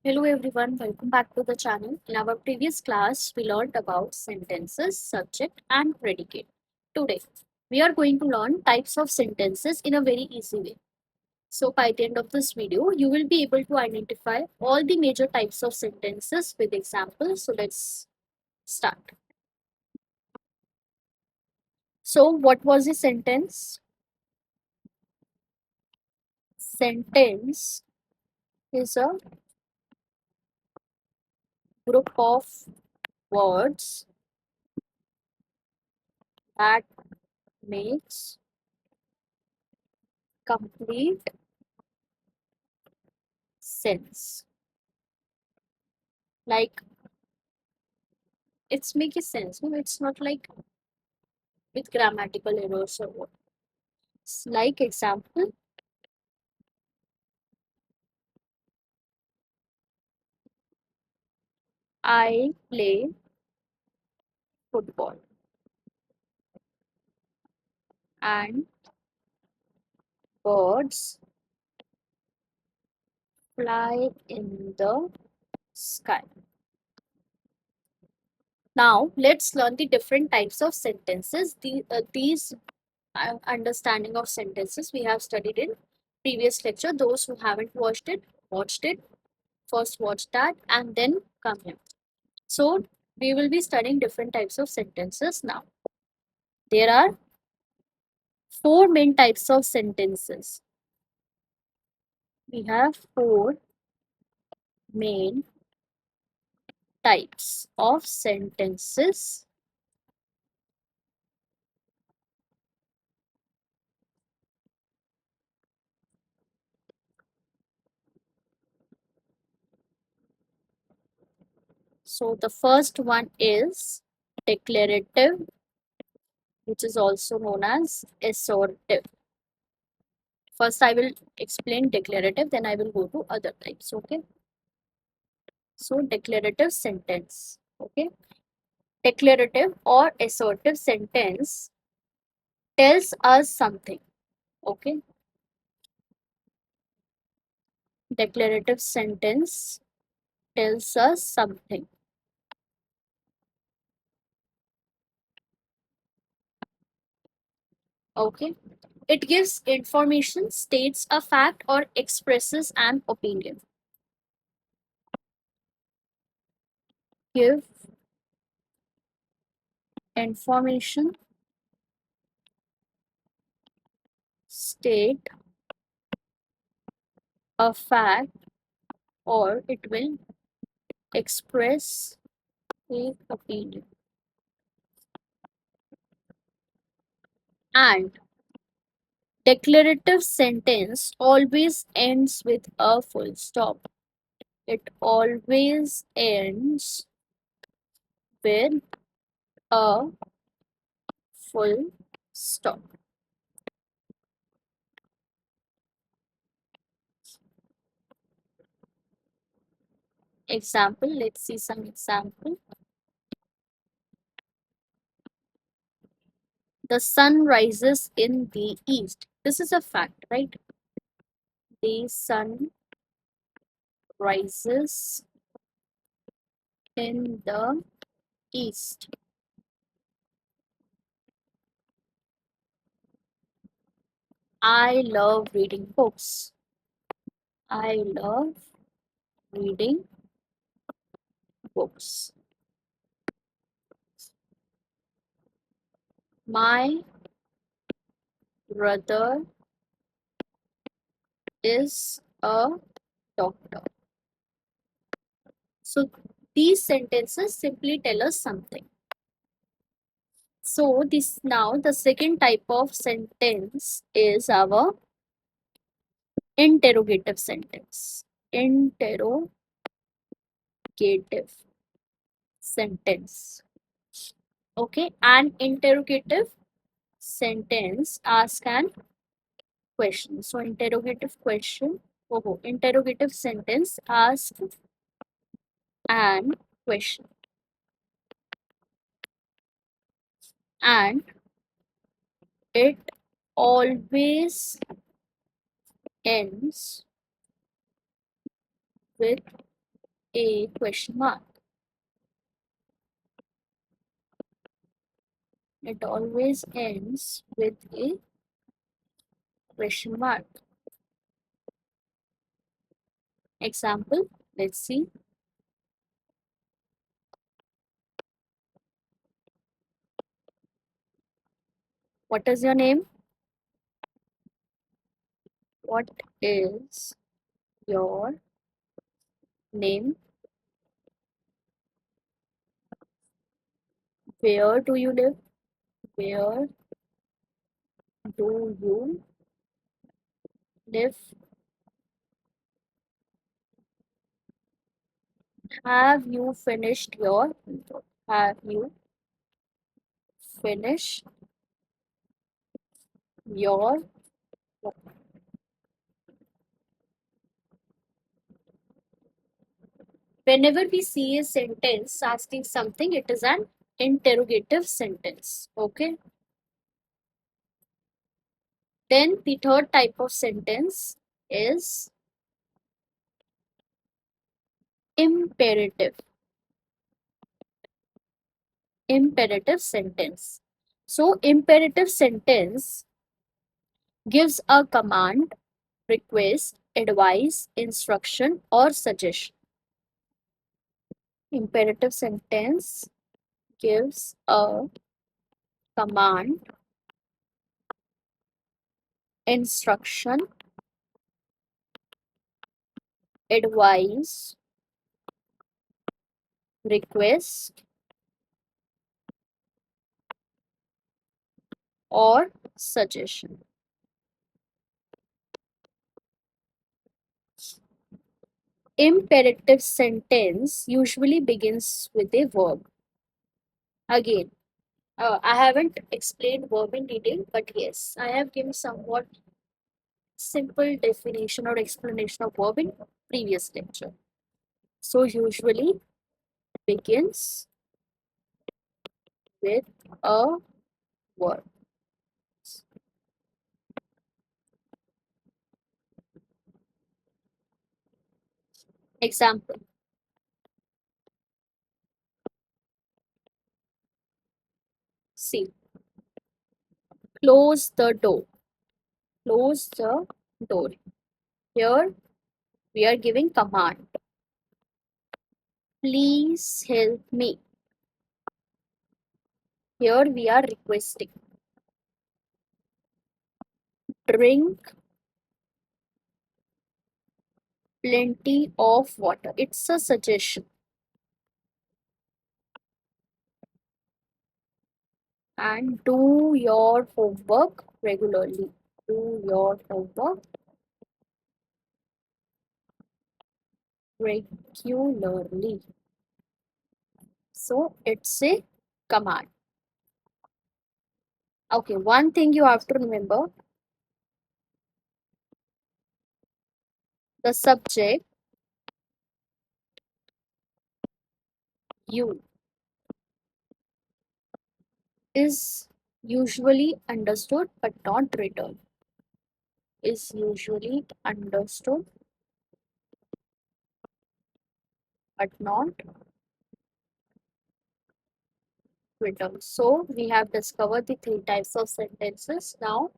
Hello everyone, welcome back to the channel. In our previous class, we learned about sentences, subject and predicate. Today, we are going to learn types of sentences in a very easy way. So by the end of this video, you will be able to identify all the major types of sentences with examples. So let's start. So what was a sentence? Sentence is a group of words that makes complete sense. Like it's making sense. No, it's not like with grammatical errors or what. Like example, I play football and birds fly in the sky. Now let's learn the different types of sentences. These understanding of sentences we have studied in previous lecture. Those who haven't watched it. First watch that and then come here. So we will be studying different types of sentences now. There are four main types of sentences. We have four main types of sentences. So the first one is declarative, which is also known as assertive. First, I will explain declarative, then I will go to other types. Okay. So declarative sentence. Okay. Declarative or assertive sentence tells us something. Okay. Declarative sentence tells us something. Okay. It gives information, states a fact, or expresses an opinion. Give information, state a fact, or it will express an opinion. And declarative sentence always ends with a full stop. It always ends with a full stop. Example, let's see some example. The sun rises in the east. This is a fact, right? The sun rises in the east. I love reading books. I love reading books. My brother is a doctor. So these sentences simply tell us something. So this now the second type of sentence is our interrogative sentence. Interrogative sentence. Okay, an interrogative sentence asks an question. So interrogative question. Oh, interrogative sentence asks an question. And it always ends with a question mark. It always ends with a question mark. Example, let's see. What is your name? What is your name? Where do you live? Where do you live? Have you finished your have you finished your whenever we see a sentence asking something, it is an interrogative sentence. Okay. Then the third type of sentence is imperative. Imperative sentence. So imperative sentence gives a command, request, advice, instruction, or suggestion. Imperative sentence gives a command, instruction, advice, request, or suggestion. Imperative sentence usually begins with a verb. Again, I haven't explained verb in detail, but yes, I have given somewhat simple definition or explanation of verb in previous lecture. So usually begins with a verb. Example, see, close the door. Close the door. Here we are giving command. Please help me. Here we are requesting. Drink plenty of water. It's a suggestion. And do your homework regularly. Do your homework regularly. So it's a command. Okay, one thing you have to remember, the subject you is usually understood but not written. Is usually understood but not written. So we have discovered the three types of sentences. Now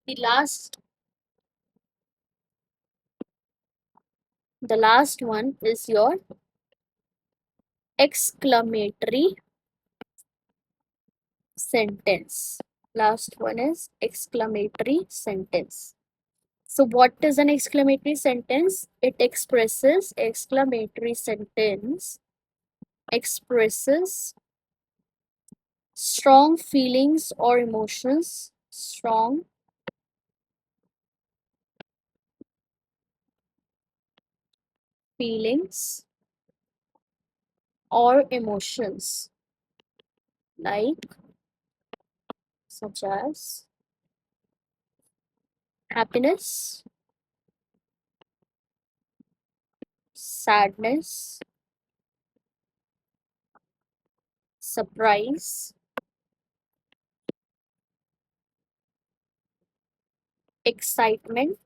the last one is your exclamatory sentence. Last one is exclamatory sentence. So what is an exclamatory sentence? It expresses exclamatory sentence expresses strong feelings or emotions, strong feelings or emotions like such as happiness, sadness, surprise, excitement,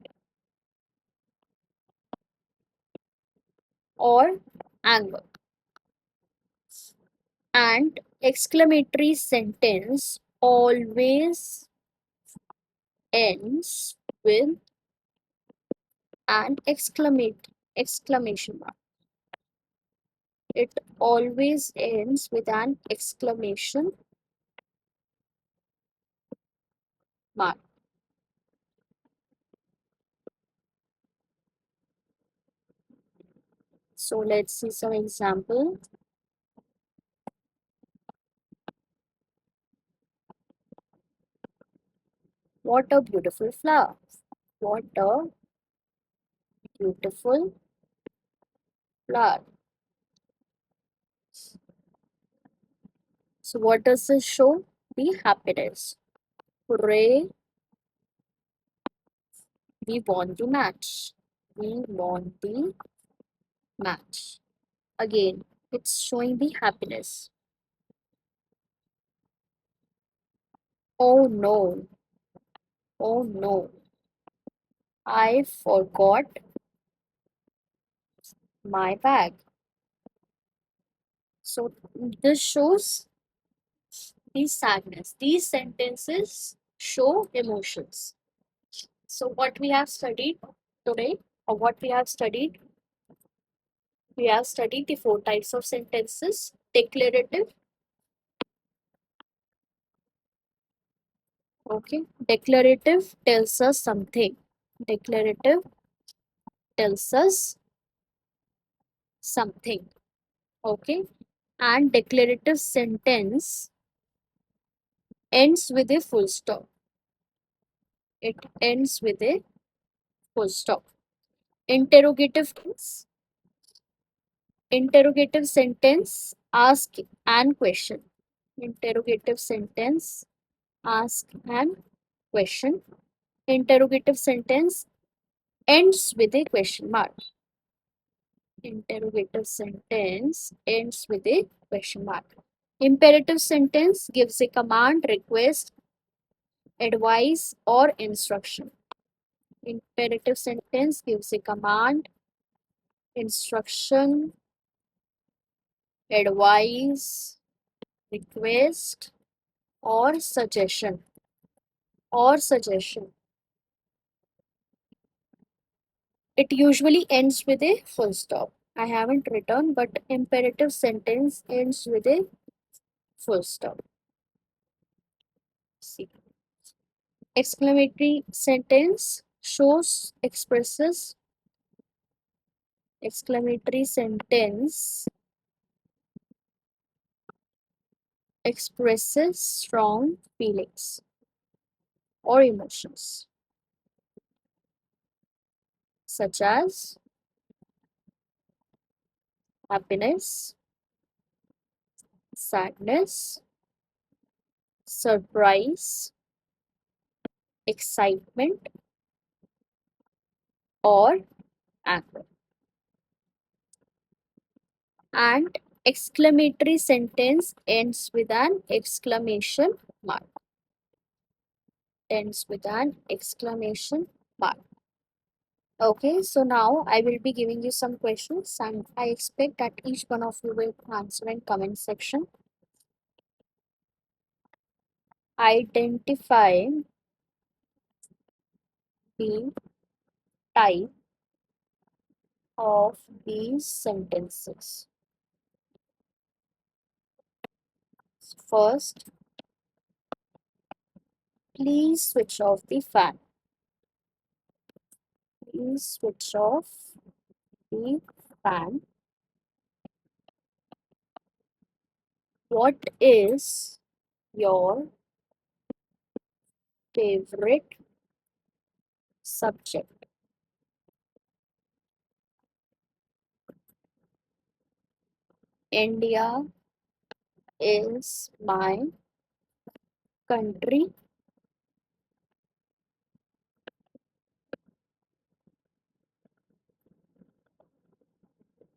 or anger. And exclamatory sentence always ends with an exclamation mark. It always ends with an exclamation mark. So let's see some example. What a beautiful flower. What a beautiful flower. So what does this show? The happiness. Hooray, we won the match. We won the match. Again, it's showing the happiness. Oh no, oh no, I forgot my bag. So this shows the sadness. These sentences show emotions. So what we have studied today, or what we have studied the four types of sentences. Declarative, okay. Declarative tells us something. Declarative tells us something, okay. And declarative sentence ends with a full stop. It ends with a full stop. Interrogative tense. Interrogative sentence ask and question. Interrogative sentence ask and question. Interrogative sentence ends with a question mark. Interrogative sentence ends with a question mark. Imperative sentence gives a command, request, advice, or instruction. Imperative sentence gives a command, instruction, advice, request, or suggestion. Or suggestion. It usually ends with a full stop. I haven't written, but imperative sentence ends with a full stop. See. Exclamatory sentence shows expresses. Exclamatory sentence expresses strong feelings or emotions, such as happiness, sadness, surprise, excitement, or anger. And exclamatory sentence ends with an exclamation mark. Ends with an exclamation mark. Okay, so now I will be giving you some questions and I expect that each one of you will answer in comment section. Identify the type of these sentences. First, please switch off the fan. Please switch off the fan. What is your favorite subject? India is my country.